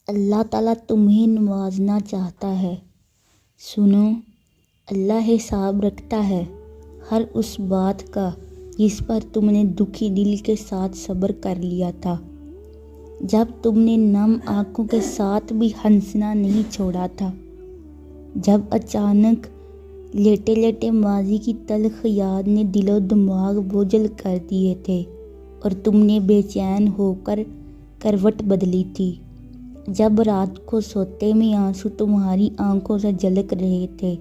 اللہ تعالیٰ تمہیں نوازنا چاہتا ہے۔ سنو، اللہ حساب رکھتا ہے ہر اس بات کا جس پر تم نے دکھی دل کے ساتھ صبر کر لیا تھا، جب تم نے نم آنکھوں کے ساتھ بھی ہنسنا نہیں چھوڑا تھا، جب اچانک لیٹے لیٹے ماضی کی تلخ یاد نے دل و دماغ بوجھل کر دیے تھے اور تم نے بے چین ہو کر کروٹ بدلی تھی، جب رات کو سوتے میں آنسو تمہاری آنکھوں سے جھلک رہے تھے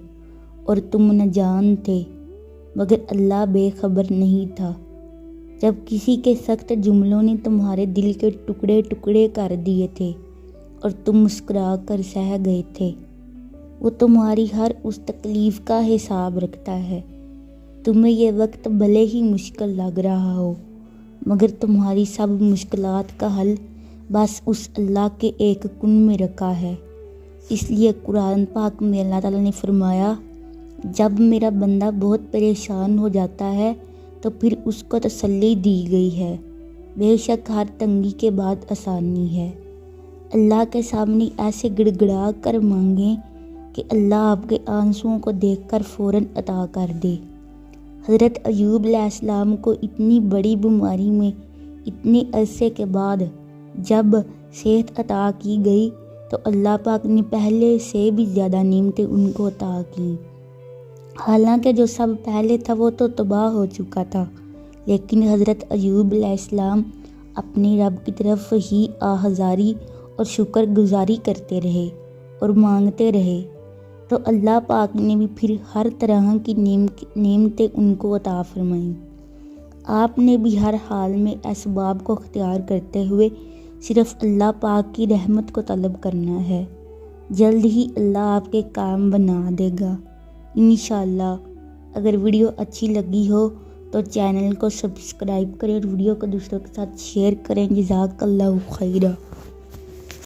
اور تم نہ جان تھے مگر اللہ بے خبر نہیں تھا، جب کسی کے سخت جملوں نے تمہارے دل کے ٹکڑے ٹکڑے کر دیے تھے اور تم مسکرا کر سہ گئے تھے۔ وہ تمہاری ہر اس تکلیف کا حساب رکھتا ہے۔ تمہیں یہ وقت بھلے ہی مشکل لگ رہا ہو مگر تمہاری سب مشکلات کا حل بس اس اللہ کے ایک کن میں رکھا ہے۔ اس لیے قرآن پاک میں اللہ تعالیٰ نے فرمایا، جب میرا بندہ بہت پریشان ہو جاتا ہے تو پھر اس کو تسلی دی گئی ہے، بے شک ہر تنگی کے بعد آسانی ہے۔ اللہ کے سامنے ایسے گڑ گڑا کر مانگیں کہ اللہ آپ کے آنسوؤں کو دیکھ کر فوراً عطا کر دے۔ حضرت ایوب علیہ السلام کو اتنی بڑی بیماری میں اتنے عرصے کے بعد جب صحت عطا کی گئی تو اللہ پاک نے پہلے سے بھی زیادہ نعمتیں ان کو عطا کی۔ حالانکہ جو سب پہلے تھا وہ تو تباہ ہو چکا تھا، لیکن حضرت ایوب علیہ السلام اپنے رب کی طرف ہی آہذاری اور شکر گزاری کرتے رہے اور مانگتے رہے، تو اللہ پاک نے بھی پھر ہر طرح کی نعمتیں ان کو عطا فرمائیں۔ آپ نے بھی ہر حال میں اسباب کو اختیار کرتے ہوئے صرف اللہ پاک کی رحمت کو طلب کرنا ہے، جلد ہی اللہ آپ کے کام بنا دے گا انشاءاللہ۔ اگر ویڈیو اچھی لگی ہو تو چینل کو سبسکرائب کریں اور ویڈیو کو دوسروں کے ساتھ شیئر کریں۔ جزاک اللہ خیرہ۔